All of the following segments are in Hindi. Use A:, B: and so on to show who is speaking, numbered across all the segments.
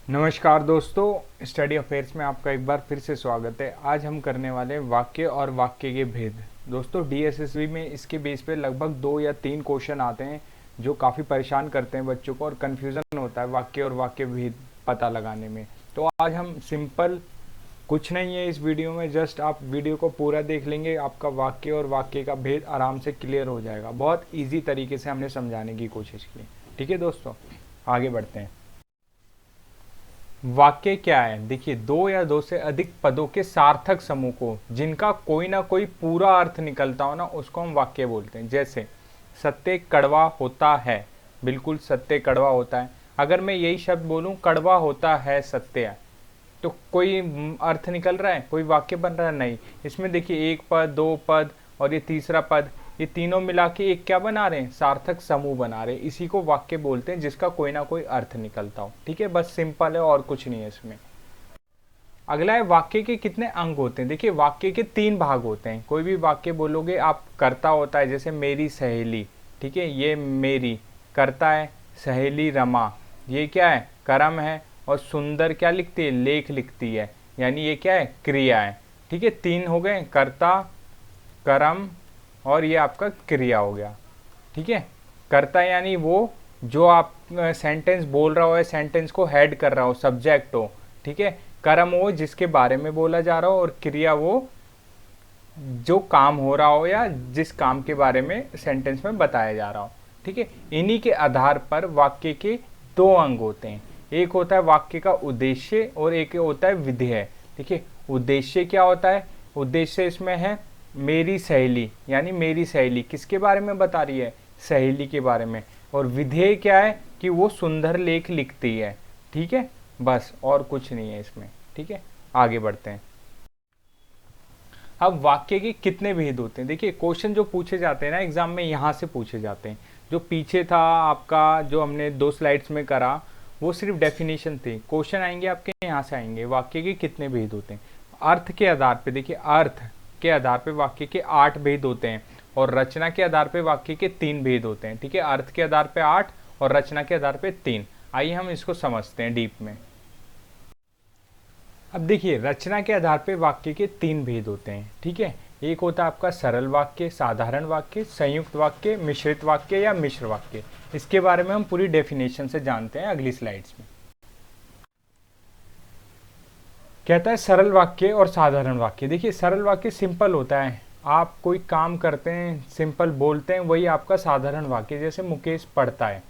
A: नमस्कार दोस्तों, स्टडी अफेयर्स में आपका एक बार फिर से स्वागत है। आज हम करने वाले हैं वाक्य और वाक्य के भेद। दोस्तों, डीएसएसबी में इसके बेस पे लगभग 2 या 3 क्वेश्चन आते हैं जो काफ़ी परेशान करते हैं बच्चों को और कन्फ्यूज़न होता है वाक्य और वाक्य भेद पता लगाने में। तो आज हम सिंपल, कुछ नहीं है इस वीडियो में, जस्ट आप वीडियो को पूरा देख लेंगे, आपका वाक्य और वाक्य का भेद आराम से क्लियर हो जाएगा। बहुत ईजी तरीके से हमने समझाने की कोशिश की। ठीक है दोस्तों, आगे बढ़ते हैं। वाक्य क्या है? देखिए, दो या दो से अधिक पदों के सार्थक समूह को जिनका कोई ना कोई पूरा अर्थ निकलता हो ना, उसको हम वाक्य बोलते हैं। जैसे सत्य कड़वा होता है, बिल्कुल सत्य कड़वा होता है। अगर मैं यही शब्द बोलूं, कड़वा होता है सत्य, तो कोई अर्थ निकल रहा है, कोई वाक्य बन रहा है? नहीं। इसमें देखिए, एक पद, दो पद और ये तीसरा पद, ये तीनों मिला के एक क्या बना रहे हैं? सार्थक समूह बना रहे हैं। इसी को वाक्य बोलते हैं, जिसका कोई ना कोई अर्थ निकलता हो। ठीक है, बस सिंपल है और कुछ नहीं है इसमें। अगला है वाक्य के कितने अंग होते हैं। देखिए, वाक्य के 3 भाग होते हैं। कोई भी वाक्य बोलोगे आप, कर्ता होता है, जैसे मेरी सहेली, ठीक है, ये मेरी कर्ता है। सहेली रमा, ये क्या है? कर्म है। और सुंदर क्या लिखती है? लेख लिखती है, यानी ये क्या है? क्रिया है। ठीक है, 3 हो गए, कर्ता, कर्म और ये आपका क्रिया हो गया। ठीक है, कर्ता यानी वो जो आप सेंटेंस बोल रहा हो या सेंटेंस को हेड कर रहा हो, सब्जेक्ट हो। ठीक है, कर्म वो जिसके बारे में बोला जा रहा हो, और क्रिया वो जो काम हो रहा हो या जिस काम के बारे में सेंटेंस में बताया जा रहा हो। ठीक है, इन्हीं के आधार पर वाक्य के 2 अंग होते हैं। एक होता है वाक्य का उद्देश्य और एक होता है विधेय। देखिए, उद्देश्य क्या होता है? उद्देश्य इसमें है मेरी सहेली, यानी मेरी सहेली किसके बारे में बता रही है? सहेली के बारे में। और विधेय क्या है? कि वो सुंदर लेख लिखती है। ठीक है, बस और कुछ नहीं है इसमें। ठीक है, आगे बढ़ते हैं। अब वाक्य के कितने भेद होते हैं? देखिए, क्वेश्चन जो पूछे जाते हैं ना एग्जाम में, यहाँ से पूछे जाते हैं। जो पीछे था आपका, जो हमने 2 स्लाइड्स में करा, वो सिर्फ डेफिनेशन थी। क्वेश्चन आएंगे आपके यहाँ से आएंगे, वाक्य के कितने भेद होते हैं। अर्थ के आधार पे, देखिए अर्थ के आधार पे वाक्य के 8 भेद होते हैं और रचना के आधार पे वाक्य के 3 भेद होते हैं। ठीक है, अर्थ के आधार पे 8 और रचना के आधार पे 3। आइए हम इसको समझते हैं डीप में। अब देखिए, रचना के आधार पे वाक्य के 3 भेद होते हैं। ठीक है, एक होता है आपका सरल वाक्य, साधारण वाक्य, संयुक्त वाक्य, मिश्रित वाक्य या मिश्र वाक्य। इसके बारे में हम पूरी डेफिनेशन से जानते हैं अगली स्लाइड्स में। कहता है सरल वाक्य और साधारण वाक्य। देखिए, सरल वाक्य सिंपल होता है, आप कोई काम करते हैं, सिंपल बोलते हैं, वही आपका साधारण वाक्य। जैसे मुकेश पढ़ता है,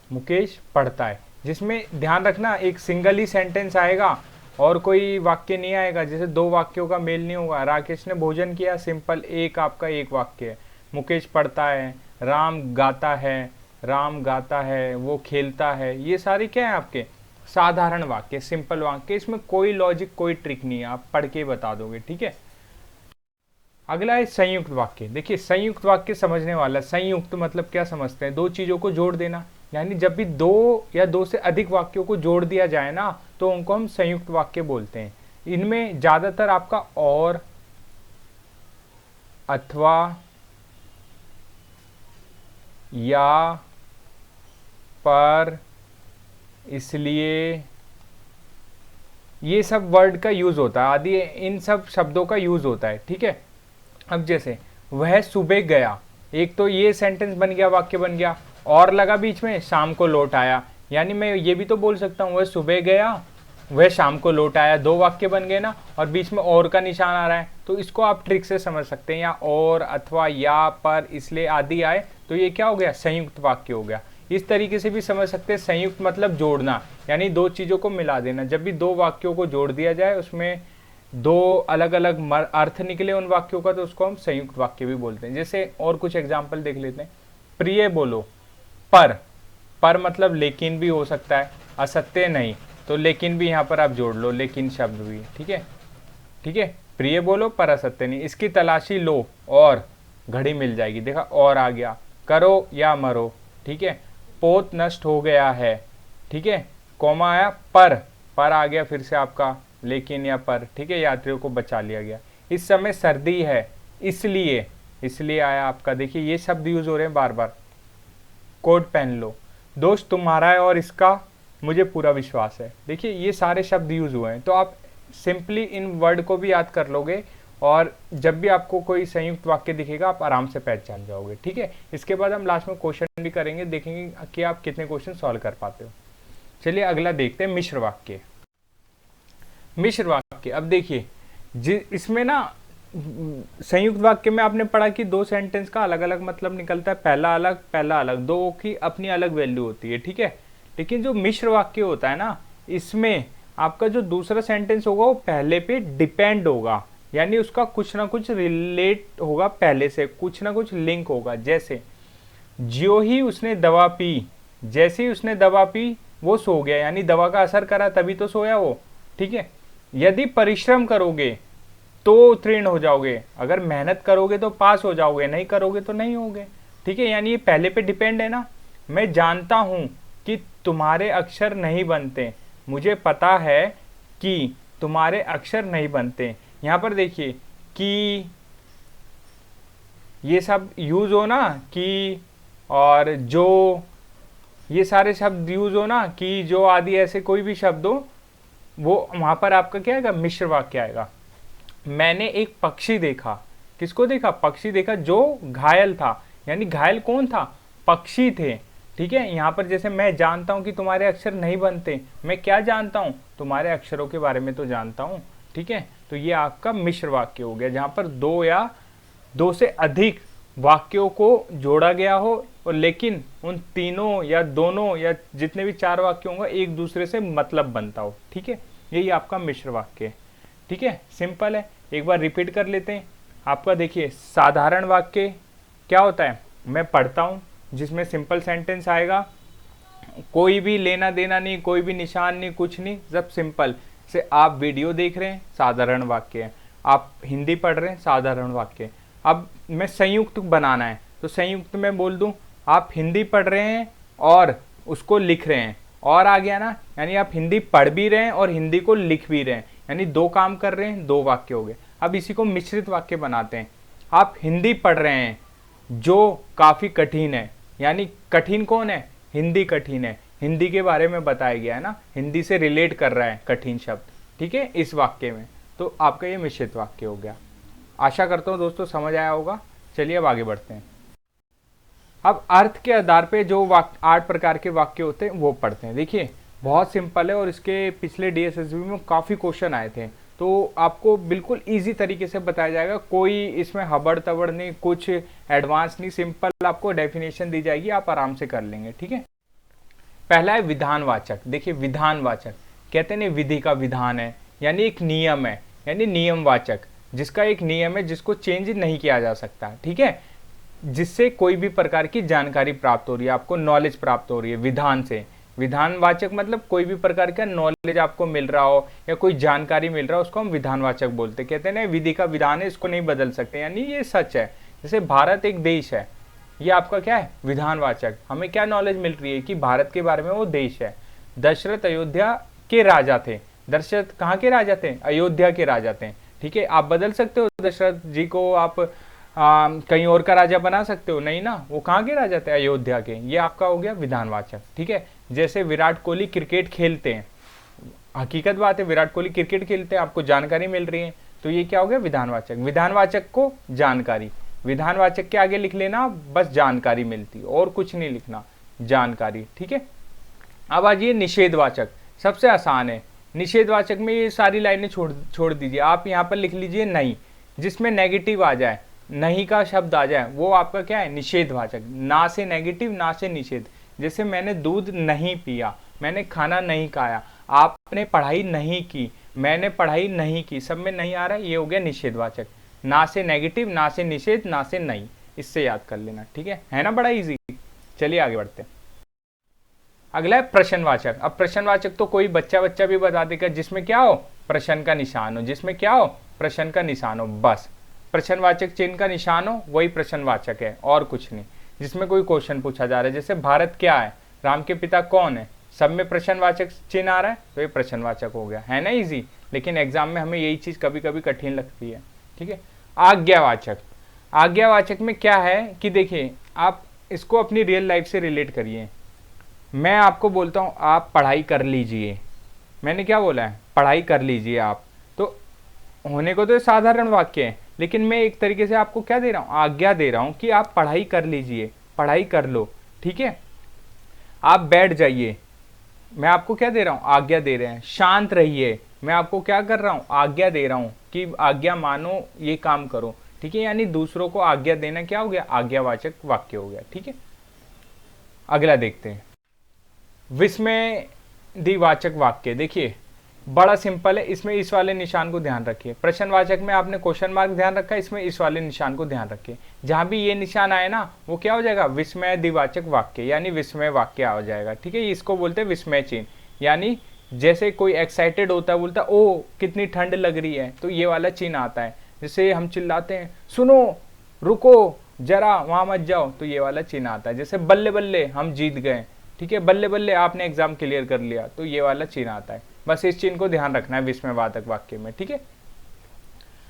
A: मुकेश पढ़ता है, जिसमें ध्यान रखना एक सिंगल ही सेंटेंस आएगा और कोई वाक्य नहीं आएगा। जैसे 2 वाक्यों का मेल नहीं होगा। राकेश ने भोजन किया, सिंपल एक आपका एक वाक्य है। मुकेश पढ़ता है, राम गाता है, राम गाता है, वो खेलता है, ये सारे क्या है आपके? साधारण वाक्य, सिंपल वाक्य। इसमें कोई लॉजिक, कोई ट्रिक नहीं है, आप पढ़ के बता दोगे। ठीक है, अगला है संयुक्त वाक्य। देखिए, संयुक्त वाक्य समझने वाला। संयुक्त मतलब क्या समझते हैं? 2 चीजों को जोड़ देना। यानी जब भी 2 या 2 से अधिक वाक्यों को जोड़ दिया जाए ना, तो उनको हम संयुक्त वाक्य बोलते हैं। इनमें ज्यादातर आपका और, अथवा, या, पर, इसलिए, ये सब वर्ड का यूज होता है, आदि इन सब शब्दों का यूज होता है। ठीक है, अब जैसे वह सुबह गया, एक तो ये सेंटेंस बन गया, वाक्य बन गया। और लगा बीच में, शाम को लौट आया, यानी मैं ये भी तो बोल सकता हूँ वह सुबह गया, वह शाम को लौट आया। 2 वाक्य बन गए ना, और बीच में और का निशान आ रहा है, तो इसको आप ट्रिक से समझ सकते हैं। या और, अथवा, या, पर, इसलिए आदि आए तो ये क्या हो गया? संयुक्त वाक्य हो गया। इस तरीके से भी समझ सकते हैं, संयुक्त मतलब जोड़ना, यानी 2 चीजों को मिला देना। जब भी 2 वाक्यों को जोड़ दिया जाए, उसमें 2 अलग अलग अर्थ निकले उन वाक्यों का, तो उसको हम संयुक्त वाक्य भी बोलते हैं। जैसे और कुछ एग्जाम्पल देख लेते हैं। प्रिय बोलो, पर मतलब लेकिन भी हो सकता है, असत्य नहीं, तो लेकिन भी यहाँ पर आप जोड़ लो, लेकिन शब्द भी। ठीक है, ठीक है, प्रिय बोलो पर असत्य नहीं। इसकी तलाशी लो और घड़ी मिल जाएगी। देखा, और आ गया। करो या मरो, ठीक है, पोत नष्ट हो गया है। ठीक है, कॉमा आया, पर आ गया फिर से आपका लेकिन या पर। ठीक है, यात्रियों को बचा लिया गया। इस समय सर्दी है, इसलिए आया आपका। देखिए, ये शब्द यूज हो रहे हैं बार बार। कोट पहन लो, दोष तुम्हारा है और इसका मुझे पूरा विश्वास है। देखिए ये सारे शब्द यूज हुए हैं, तो आप सिंपली इन वर्ड को भी याद कर लोगे और जब भी आपको कोई संयुक्त वाक्य दिखेगा आप आराम से पहचान जाओगे। ठीक है, इसके बाद हम लास्ट में क्वेश्चन भी करेंगे, देखेंगे कि आप कितने क्वेश्चन सॉल्व कर पाते हो। चलिए अगला देखते हैं, मिश्र वाक्य। मिश्र वाक्य, अब देखिए इसमें ना संयुक्त वाक्य में आपने पढ़ा कि दो सेंटेंस का अलग अलग मतलब निकलता है, पहला अलग, दो की अपनी अलग वैल्यू होती है। ठीक है, लेकिन जो मिश्र वाक्य होता है ना, इसमें आपका जो दूसरा सेंटेंस होगा वो पहले पे डिपेंड होगा, यानी उसका कुछ ना कुछ रिलेट होगा पहले से, कुछ ना कुछ लिंक होगा। जैसे ज्यों ही उसने दवा पी, जैसे ही उसने दवा पी वो सो गया, यानी दवा का असर करा तभी तो सोया वो। ठीक है, यदि परिश्रम करोगे तो उत्तीर्ण हो जाओगे, अगर मेहनत करोगे तो पास हो जाओगे, नहीं करोगे तो नहीं होगे। ठीक है, यानी ये पहले पे डिपेंड है ना। मैं जानता हूं कि तुम्हारे अक्षर नहीं बनते, मुझे पता है कि तुम्हारे अक्षर नहीं बनते। यहां पर देखिए कि ये सब यूज हो ना, कि और जो, ये सारे शब्द यूज हो ना, कि जो आदि, ऐसे कोई भी शब्द हो, वो वहां पर आपका क्या आएगा, मिश्र वाक्य आएगा। मैंने एक पक्षी देखा, किसको देखा, पक्षी देखा जो घायल था, यानी घायल कौन था, पक्षी थे। ठीक है, यहाँ पर जैसे मैं जानता हूं कि तुम्हारे अक्षर नहीं बनते, मैं क्या जानता हूं, तुम्हारे अक्षरों के बारे में तो जानता हूं। ठीक है, तो ये आपका मिश्र वाक्य हो गया, जहां पर दो या दो से अधिक वाक्यों को जोड़ा गया हो, और लेकिन उन तीनों या दोनों या जितने भी चार वाक्य होंगे एक दूसरे से मतलब बनता हो। ठीक है, यही आपका मिश्र वाक्य है। ठीक है, सिंपल है, एक बार रिपीट कर लेते हैं। आपका देखिए साधारण वाक्य क्या होता है, मैं पढ़ता हूं, जिसमें सिंपल सेंटेंस आएगा, कोई भी लेना देना नहीं, कोई भी निशान नहीं, कुछ नहीं, सब सिंपल से। आप वीडियो देख रहे हैं, साधारण वाक्य है। आप हिंदी पढ़ रहे हैं, साधारण वाक्य। अब मैं संयुक्त बनाना है, तो संयुक्त में बोल दूं, आप हिंदी पढ़ रहे हैं और उसको लिख रहे हैं, और आ गया ना, यानी आप हिंदी पढ़ भी रहे हैं और हिंदी को लिख भी रहे हैं, यानी दो काम कर रहे हैं, दो वाक्य हो गए। अब इसी को मिश्रित वाक्य बनाते हैं। आप हिंदी पढ़ रहे हैं जो काफी कठिन है, यानी कठिन कौन है, हिंदी कठिन है, हिंदी के बारे में बताया गया है ना, हिंदी से रिलेट कर रहा है कठिन शब्द। ठीक है, इस वाक्य में, तो आपका ये मिश्रित वाक्य हो गया। आशा करता हूँ दोस्तों समझ आया होगा। चलिए अब आगे बढ़ते हैं। अब अर्थ के आधार पे जो 8 प्रकार के वाक्य होते हैं वो पढ़ते हैं। देखिए बहुत सिंपल है, और इसके पिछले डीएसएसबी में काफ़ी क्वेश्चन आए थे, तो आपको बिल्कुल इजी तरीके से बताया जाएगा, कोई इसमें हबड़ तबड़ नहीं, कुछ एडवांस नहीं, सिंपल आपको डेफिनेशन दी जाएगी, आप आराम से कर लेंगे। ठीक है, पहला है विधानवाचक। देखिए विधानवाचक कहते हैं विधि का विधान है, यानी एक नियम है, यानी नियमवाचक, जिसका एक नियम है जिसको चेंज नहीं किया जा सकता। ठीक है, जिससे कोई भी प्रकार की जानकारी प्राप्त हो रही है, आपको नॉलेज प्राप्त हो रही है विधान से। विधानवाचक मतलब कोई भी प्रकार का नॉलेज आपको मिल रहा हो या कोई जानकारी मिल रहा हो, उसको हम विधानवाचक बोलते। कहते हैं ना विधि का विधान है, इसको नहीं बदल सकते, यानी ये सच है। जैसे भारत एक देश है, ये आपका क्या है, विधानवाचक। हमें क्या नॉलेज मिल रही है कि भारत के बारे में वो देश है। दशरथ अयोध्या के राजा थे, दशरथ कहाँ के राजा थे, अयोध्या के राजा थे। ठीक है, आप बदल सकते हो दशरथ जी को, आप कहीं और का राजा बना सकते हो, नहीं ना, वो कहाँ के राजा थे, अयोध्या के। ये आपका हो गया विधानवाचक। ठीक है, जैसे विराट कोहली क्रिकेट खेलते हैं, हकीकत बात है विराट कोहली क्रिकेट खेलते हैं, आपको जानकारी मिल रही है, तो ये क्या हो गया, विधानवाचक। विधानवाचक को जानकारी, विधानवाचक के आगे लिख लेना बस जानकारी मिलती, और कुछ नहीं लिखना, जानकारी। ठीक है, अब आज ये निषेधवाचक, सबसे आसान है। निषेधवाचक में ये सारी लाइनें छोड़ दीजिए, आप यहाँ पर लिख लीजिए नहीं, जिसमें नेगेटिव आ जाए, नहीं का शब्द आ जाए, वो आपका क्या है, निषेधवाचक। ना से नेगेटिव, ना से निषेध। जैसे मैंने दूध नहीं पिया, मैंने खाना नहीं खाया, आपने पढ़ाई नहीं की, मैंने पढ़ाई नहीं की, सब में नहीं आ रहा है, ये हो गया निषेधवाचक। ना से नेगेटिव, ना से निषेध, ना से नहीं, इससे याद कर लेना। ठीक है ना, बड़ा इजी। चलिए आगे बढ़ते हैं। अगला है प्रश्नवाचक। अब प्रश्नवाचक तो कोई बच्चा भी बता देगा, जिसमें क्या हो, प्रश्न का निशान हो, जिसमें क्या हो, प्रश्न का निशान हो, बस प्रश्नवाचक चिन्ह का निशान हो, वही प्रश्नवाचक है, और कुछ नहीं। जिसमें कोई क्वेश्चन पूछा जा रहा है, जैसे भारत क्या है, राम के पिता कौन है, सब में प्रश्नवाचक चिन्ह आ रहा है, तो ये प्रश्नवाचक हो गया, है ना इजी। लेकिन एग्जाम में हमें यही चीज कभी कभी कठिन लगती है। ठीक है, आज्ञावाचक। आज्ञावाचक में क्या है कि देखिए आप इसको अपनी रियल लाइफ से रिलेट करिए। मैं आपको बोलता हूँ आप पढ़ाई कर लीजिए, मैंने क्या बोला है, पढ़ाई कर लीजिए आप, तो होने को तो ये साधारण वाक्य है, लेकिन मैं एक तरीके से आपको क्या दे रहा हूँ, आज्ञा दे रहा हूँ कि आप पढ़ाई कर लीजिए, पढ़ाई कर लो, ठीक है। आप बैठ जाइए, मैं आपको क्या दे रहा हूँ, आज्ञा दे रहे हैं। शांत रहिए, मैं आपको क्या कर रहा हूँ, आज्ञा दे रहा हूँ कि आज्ञा मानो, ये काम करो, ठीक है। यानी दूसरों को आज्ञा देना क्या हो गया, आज्ञावाचक वाक्य हो गया, ठीक है। अगला देखते हैं, विस्मयवाचक वाक्य। देखिए बड़ा सिंपल है, इसमें इस वाले निशान को ध्यान रखिए। प्रश्नवाचक में आपने क्वेश्चन मार्क ध्यान रखा, इसमें इस वाले निशान को ध्यान रखिए। जहां भी ये निशान आए ना, वो क्या हो जाएगा, विस्मयवाचक वाक्य, यानी विस्मय वाक्य आ जाएगा, ठीक है। इसको बोलते हैं विस्मय चिन्ह, यानी जैसे कोई एक्साइटेड होता है, बोलता है ओ कितनी ठंड लग रही है, तो ये वाला चिन्ह आता है। जैसे हम चिल्लाते हैं सुनो, रुको, जरा वहां मत जाओ, तो ये वाला चिन्ह आता है। जैसे बल्ले बल्ले हम जीत गए, ठीक है, बल्ले बल्ले आपने एग्जाम क्लियर कर लिया, तो ये वाला चिन्ह आता है। बस इस चिन्ह को ध्यान रखना है विस्मयवाचक वाक्य में, ठीक है।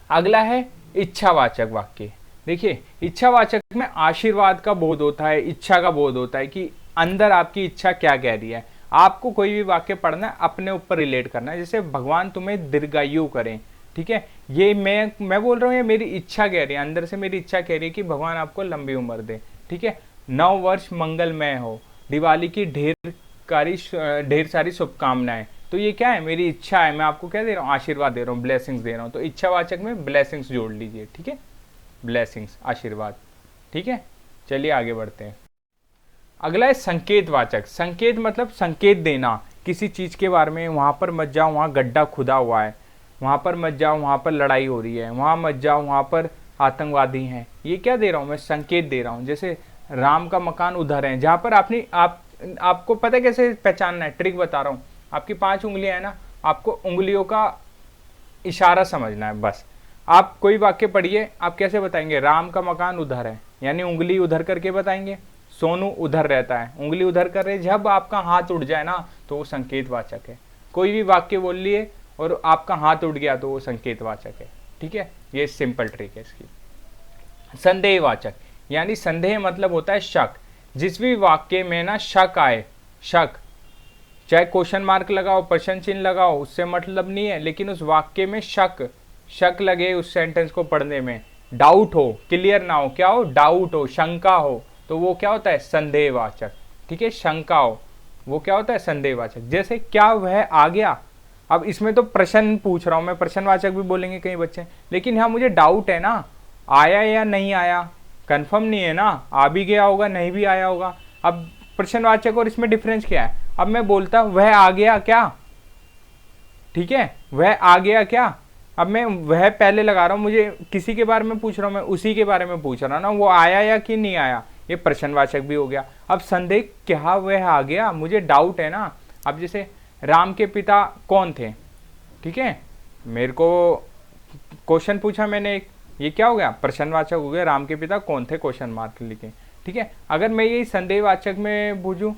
A: अगला है इच्छावाचक वाक्य। देखिए इच्छावाचक में आशीर्वाद का बोध होता है, इच्छा का बोध होता है कि अंदर आपकी इच्छा क्या कह रही है। आपको कोई भी वाक्य पढ़ना है, अपने ऊपर रिलेट करना है। जैसे भगवान तुम्हें दीर्घायु करें, ठीक है, ये मैं बोल रहा हूँ, ये मेरी इच्छा कह रही है, अंदर से मेरी इच्छा कह रही है कि भगवान आपको लंबी उम्र दे, ठीक है। नव वर्ष मंगलमय हो, दिवाली की ढेर सारी शुभकामनाएं, तो ये क्या है, मेरी इच्छा है। मैं आपको क्या दे रहा हूँ, आशीर्वाद दे रहा हूँ, ब्लेसिंग्स दे रहा हूँ। तो इच्छावाचक में ब्लेसिंग्स जोड़ लीजिए, ठीक है, ब्लेसिंग्स, आशीर्वाद, ठीक है। चलिए आगे बढ़ते हैं। अगला है संकेतवाचक। संकेत मतलब संकेत देना किसी चीज के बारे में, वहां पर मत जाओ, वहां गड्ढा खुदा हुआ है, वहां पर मत जाओ, वहां पर लड़ाई हो रही है, वहां मत जाओ, वहां पर आतंकवादी हैं। ये क्या दे रहा हूं मैं, संकेत दे रहा हूं। जैसे राम का मकान उधर है, जहां पर आपको पता है कैसे पहचानना है, ट्रिक बता रहा हूं। आपकी 5 उंगलियां है ना, आपको उंगलियों का इशारा समझना है बस। आप कोई वाक्य पढ़िए, आप कैसे बताएंगे, राम का मकान उधर है, यानी उंगली उधर करके बताएंगे। सोनू उधर रहता है, उंगली उधर कर रहे, जब आपका हाथ उठ जाए ना, तो वो संकेतवाचक है। कोई भी वाक्य बोल लिए और आपका हाथ उठ गया, तो वो संकेतवाचक है, ठीक है। ये सिंपल ट्रिक है इसकी। संदेहवाचक, यानी संदेह मतलब होता है शक। जिस भी वाक्य में ना शक आए, शक, चाहे क्वेश्चन मार्क लगाओ, प्रश्न चिन्ह लगाओ, उससे मतलब नहीं है, लेकिन उस वाक्य में शक लगे, उस सेंटेंस को पढ़ने में डाउट हो, क्लियर ना हो, क्या हो, डाउट हो, शंका हो, तो वो क्या होता है, संदेहवाचक, ठीक है। शंका हो, वो क्या होता है, संदेहवाचक। जैसे क्या वह आ गया, अब इसमें तो प्रश्न पूछ रहा हूं मैं, प्रश्नवाचक भी बोलेंगे कई बच्चे, लेकिन यहाँ मुझे डाउट है ना, आया या नहीं आया, कंफर्म नहीं है ना, आ भी गया होगा, नहीं भी आया होगा। अब प्रश्नवाचक और इसमें डिफरेंस क्या है, अब मैं बोलता वह आ गया क्या, ठीक है, वह आ गया क्या, अब मैं वह पहले लगा रहा हूं, मुझे किसी के बारे में पूछ रहा हूं, मैं उसी के बारे में पूछ रहा हूं ना, वो आया या कि नहीं आया, ये प्रश्नवाचक भी हो गया। अब संदेह, क्या वह आ गया, मुझे डाउट है ना। अब जैसे राम के पिता कौन थे, ठीक है, मेरे को क्वेश्चन पूछा मैंने एक, ये क्या हो गया, प्रश्नवाचक हो गया, राम के पिता कौन थे, क्वेश्चन मार्क लिखे, ठीक है। अगर मैं यही संदेहवाचक में पूछूं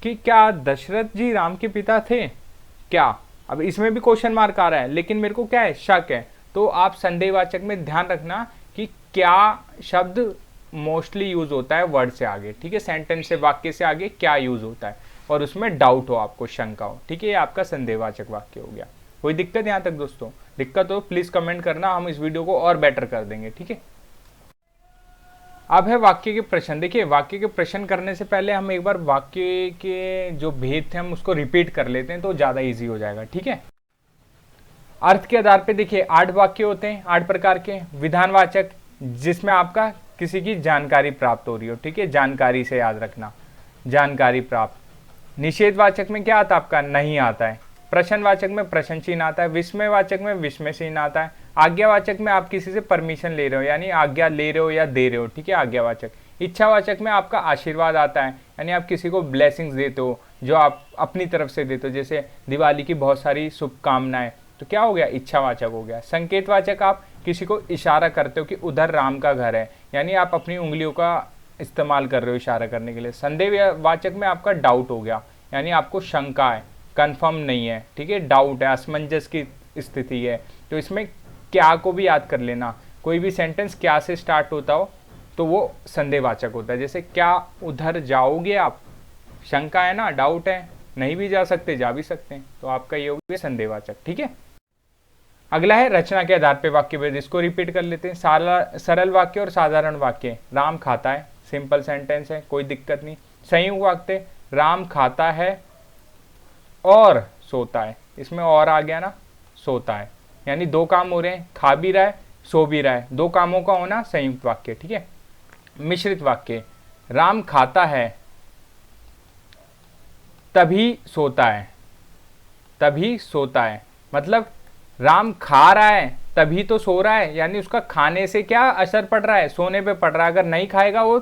A: कि क्या दशरथ जी राम के पिता थे क्या, अब इसमें भी क्वेश्चन मार्क आ रहा है, लेकिन मेरे को क्या है, शक है, तो आप संदेहवाचक में ध्यान रखना कि क्या शब्द मोस्टली यूज होता है वर्ड से आगे, ठीक है, सेंटेंस से, वाक्य से आगे क्या यूज होता है, और उसमें डाउट हो, आपको शंका हो, ठीक है, ये आपका संदेहवाचक वाक्य हो गया। कोई दिक्कत यहाँ तक दोस्तों, दिक्कत हो प्लीज कमेंट करना, हम इस वीडियो को और बेटर कर देंगे, ठीक है। अब है वाक्य के प्रश्न। देखिए वाक्य के प्रश्न करने से पहले हम एक बार वाक्य के जो भेद थे हम उसको रिपीट कर लेते हैं, तो ज्यादा इजी हो जाएगा, ठीक है। अर्थ के आधार पे देखिए 8 वाक्य होते हैं, 8 प्रकार के। विधानवाचक, जिसमें आपका किसी की जानकारी प्राप्त हो रही हो, ठीक है, जानकारी से याद रखना, जानकारी प्राप्त। निषेधवाचक में क्या आता है आपका, नहीं आता है। प्रश्नवाचक में प्रश्न चिन्ह आता है। विस्मयवाचक में विस्मय चिन्ह आता है। आज्ञावाचक में आप किसी से परमिशन ले रहे हो, यानी आज्ञा ले रहे हो या दे रहे हो, ठीक है, आज्ञावाचक। इच्छावाचक में आपका आशीर्वाद आता है, यानी आप किसी को ब्लेसिंग्स देते हो, जो आप अपनी तरफ से देते हो, जैसे दिवाली की बहुत सारी शुभकामनाएं, तो क्या हो गया, इच्छावाचक हो गया। संकेतवाचक, आप किसी को इशारा करते हो कि उधर राम का घर है, यानी आप अपनी उंगलियों का इस्तेमाल कर रहे हो इशारा करने के लिए। संदेहवाचक में आपका डाउट हो गया, यानी आपको शंका है, कंफर्म नहीं है, ठीक है, डाउट है, असमंजस की स्थिति है, तो इसमें क्या को भी याद कर लेना। कोई भी सेंटेंस क्या से स्टार्ट होता हो तो वो संदेहवाचक होता है। जैसे क्या उधर जाओगे आप, शंका है ना, डाउट है, नहीं भी जा सकते जा भी सकते हैं, तो आपका ये हो गया संदेहवाचक। ठीक है, अगला है रचना के आधार पे वाक्य भेद। इसको रिपीट कर लेते हैं। सरल वाक्य और साधारण वाक्य। राम खाता है, सिंपल सेंटेंस है, कोई दिक्कत नहीं। संयुक्त वाक्य, राम खाता है और सोता है, इसमें और आ गया ना, सोता है, यानी दो काम हो रहे हैं, खा भी रहा है सो भी रहा है, दो कामों का होना संयुक्त वाक्य। ठीक है, मिश्रित वाक्य, राम खाता है तभी सोता है, तभी सोता है, मतलब राम खा रहा है तभी तो सो रहा है, यानी उसका खाने से क्या असर पड़ रहा है, सोने पे पड़ रहा है। अगर नहीं खाएगा वो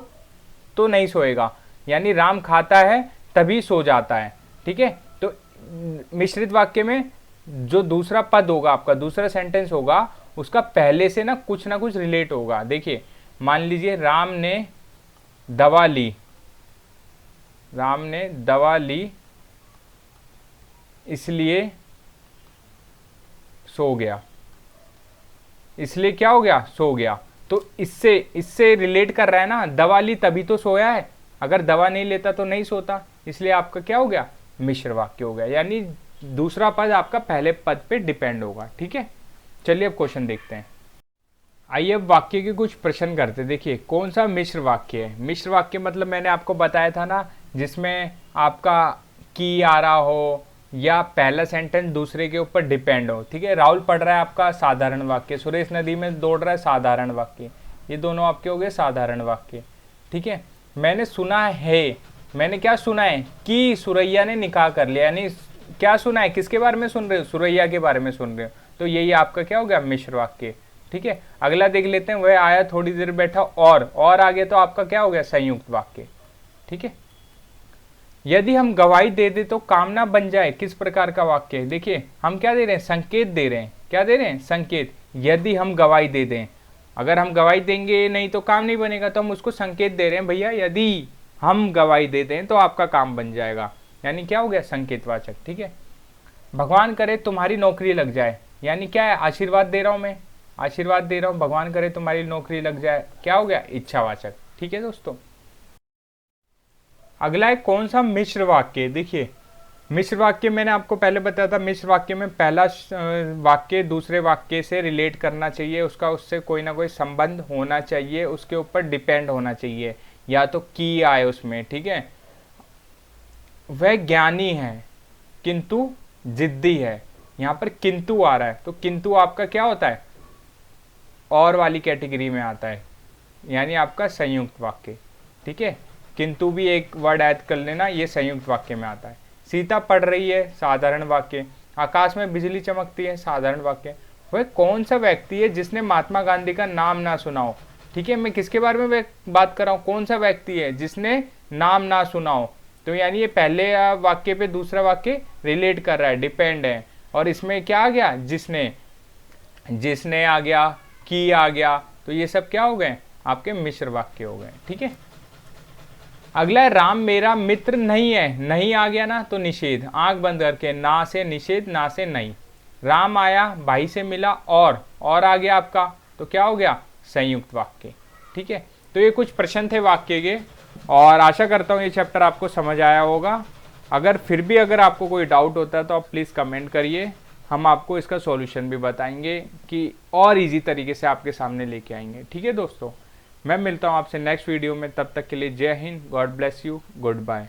A: तो नहीं सोएगा, यानी राम खाता है तभी सो जाता है। ठीक है, तो मिश्रित वाक्य में जो दूसरा पद होगा आपका, दूसरा सेंटेंस होगा, उसका पहले से ना कुछ रिलेट होगा। देखिए, मान लीजिए राम ने दवा ली, राम ने दवा ली इसलिए सो गया, इसलिए क्या हो गया, सो गया। तो इससे रिलेट कर रहा है ना, दवा ली तभी तो सोया है, अगर दवा नहीं लेता तो नहीं सोता, इसलिए आपका क्या हो गया, मिश्र वाक्य हो गया, यानी दूसरा पद आपका पहले पद पे डिपेंड होगा। ठीक है, चलिए अब क्वेश्चन देखते हैं। आइए अब वाक्य के कुछ प्रश्न करते हैं। देखिए, कौन सा मिश्र वाक्य है। मिश्र वाक्य मतलब मैंने आपको बताया था ना, जिसमें आपका की आ रहा हो या पहला सेंटेंस दूसरे के ऊपर डिपेंड हो। ठीक है, राहुल पढ़ रहा है आपका साधारण वाक्य, सुरेश नदी में दौड़ रहा है साधारण वाक्य, ये दोनों आपके हो गए साधारण वाक्य। ठीक है, मैंने सुना है, मैंने क्या सुना है कि सुरैया ने निकाह कर लिया, यानी क्या सुना है, किसके बारे में सुन रहे हो, सुरैया के बारे में सुन रहे हो, तो यही आपका क्या हो गया, मिश्र वाक्य। ठीक है, अगला देख लेते हैं। वह आया थोड़ी देर बैठा और आगे तो आपका क्या हो गया, संयुक्त वाक्य। ठीक है, यदि हम गवाही दे दे तो काम ना बन जाए, किस प्रकार का वाक्य है। देखिए, हम क्या दे रहे हैं, संकेत दे रहे हैं, क्या दे रहे हैं, संकेत। यदि हम गवाही दे दें, अगर हम गवाही देंगे नहीं तो काम नहीं बनेगा, तो हम उसको संकेत दे रहे हैं, भैया यदि हम गवाही दे दें तो आपका काम बन जाएगा, यानी क्या हो गया, संकेतवाचक। ठीक है, भगवान करे तुम्हारी नौकरी लग जाए, यानी क्या है, आशीर्वाद दे रहा हूं मैं, आशीर्वाद दे रहा हूं, भगवान करे तुम्हारी नौकरी लग जाए, क्या हो गया, इच्छावाचक। ठीक है दोस्तों, अगला है कौन सा मिश्र वाक्य। देखिए, मिश्र वाक्य मैंने आपको पहले बताया था, मिश्र वाक्य में पहला वाक्य दूसरे वाक्य से रिलेट करना चाहिए, उसका उससे कोई ना कोई संबंध होना चाहिए, उसके ऊपर डिपेंड होना चाहिए, या तो की आए उसमें। ठीक है, वह ज्ञानी है किंतु जिद्दी है, यहाँ पर किंतु आ रहा है, तो किंतु आपका क्या होता है, और वाली कैटेगरी में आता है, यानी आपका संयुक्त वाक्य। ठीक है, किंतु भी एक वर्ड ऐड कर लेना, ये संयुक्त वाक्य में आता है। सीता पढ़ रही है, साधारण वाक्य। आकाश में बिजली चमकती है, साधारण वाक्य। वह कौन सा व्यक्ति है जिसने महात्मा गांधी का नाम ना सुना हो। ठीक है, मैं किसके बारे में बात कर रहा हूँ, कौन सा व्यक्ति है जिसने नाम ना सुना हो, तो यानी ये पहले वाक्य पे दूसरा वाक्य रिलेट कर रहा है, डिपेंड है, और इसमें क्या आ गया, जिसने, जिसने आ गया, की आ गया, तो ये सब क्या हो गए, आपके मिश्र वाक्य हो गए। ठीक है, अगला है राम मेरा मित्र नहीं है, नहीं आ गया ना, तो निषेध, आंख बंद करके, ना से निषेध, ना से नहीं। राम आया, भाई से मिला, और आ गया आपका, तो क्या हो गया, संयुक्त वाक्य। ठीक है, तो ये कुछ प्रश्न थे वाक्य के, और आशा करता हूँ ये चैप्टर आपको समझ आया होगा। अगर फिर भी अगर आपको कोई डाउट होता है तो आप प्लीज़ कमेंट करिए, हम आपको इसका सॉल्यूशन भी बताएंगे कि और इजी तरीके से आपके सामने लेके आएंगे। ठीक है दोस्तों, मैं मिलता हूँ आपसे नेक्स्ट वीडियो में, तब तक के लिए जय हिंद, God bless you, good bye.